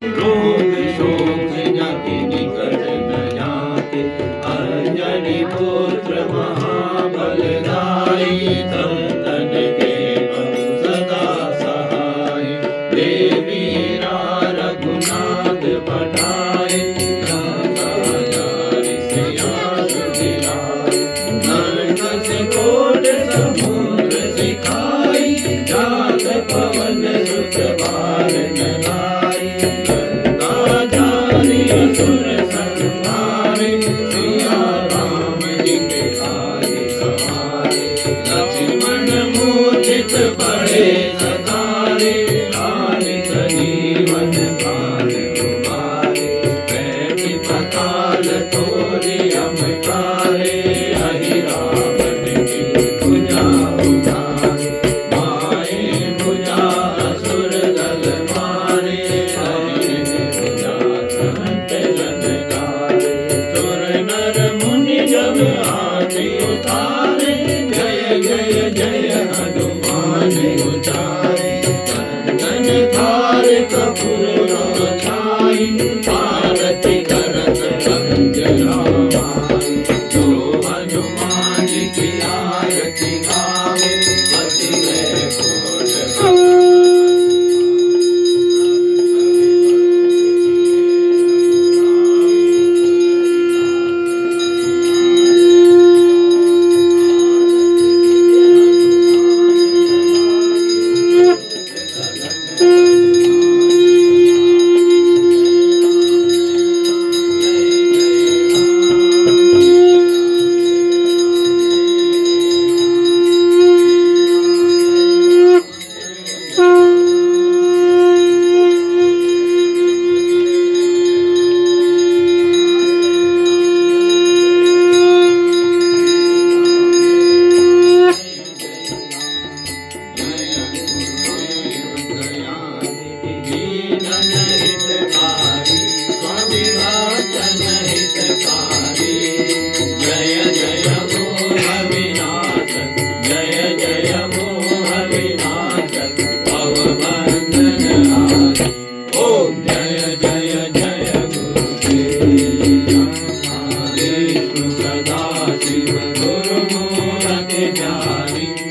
रोग शोक जाति निकट न जाते, अंजनी पुत्र महाबलदाई, संतन के प्रभु सदा सहाय। देवी रघुनाथ पठाए, सियास दिलाए। नरक से कोट समुद्र सिखाई, जात पवन सुत बार चलाई। गंगाचारी असुर संहारे, सिया राम जी के काज सवारे। लक्ष्मण मूर्छित पड़े सतारे, लाल सजीवन प्राण तुम्हारे। बैठि पाताल तोरि अमकारे, हरि रावण की भुजा उधारे। माए भुजा असुर दल मारे, हरि भुजा संत जन तारे। सुर नर मुनि जब आरती उतारे, जय जय जय हनुमान उचारे। वंदन थार कपूर छाई, आरती करत अंजन रामाई। जो हनुमान की आरती गावे, पति वैकुंठ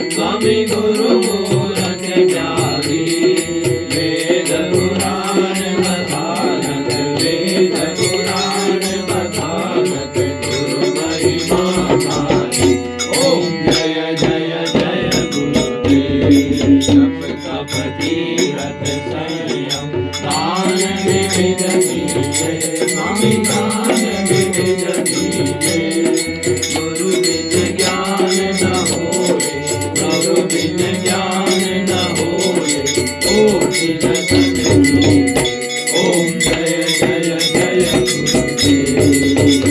स्वामी गुरु मूरत प्यारी। वेद पुराण बखानत, वेद पुराण बखानत, गुरु महिमा गाई। ओम जय जय जय गुरुदेव। जप तप तीरथ संयम, दान विविध दीजे, स्वामी दान विविध दीजे। गुरु बिन ज्ञान न होए, गुरु बिन ज्ञान न होए, कोटि जतन कीजे। ओम जय जय जय गुरुदेव।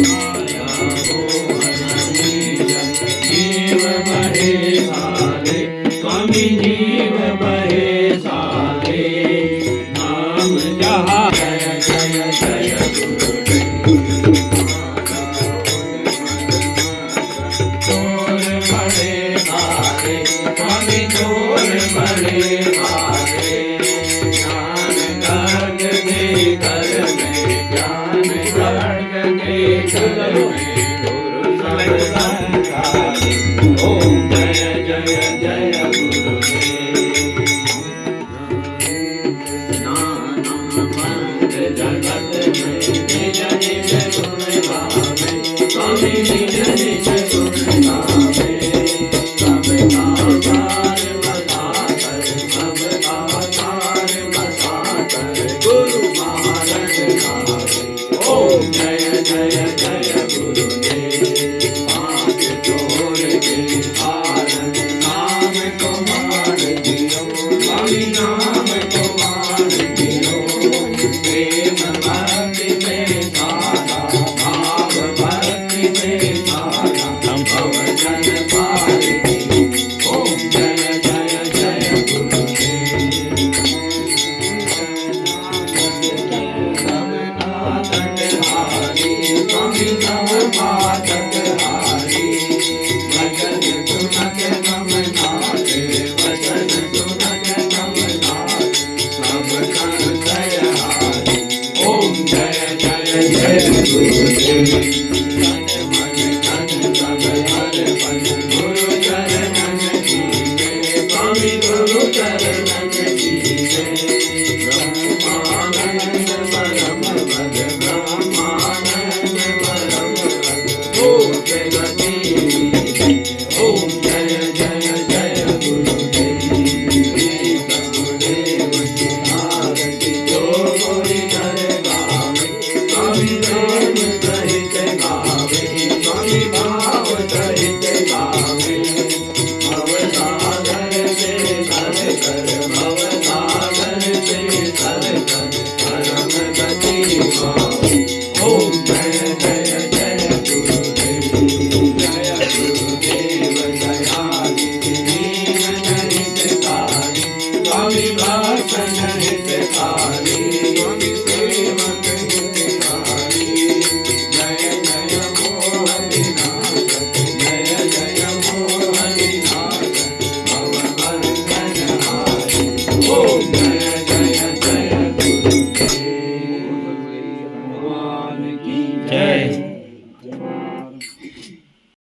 माया मोहन नीरज, जीव बहे सारे, स्वामी जीव बहे सारे। नाम जहाँ जय जय जय गुरुदेव। चोर बड़े मारे, स्वामी चोर बड़े मारे। ज्ञान गर्ग दे कर में, ज्ञान गर्ग दे कर में, गुरु सब संसारी। ओम जय जय जय गुरुदेव। नाना पंथ जगत में, निज निज गुण गावे, स्वामी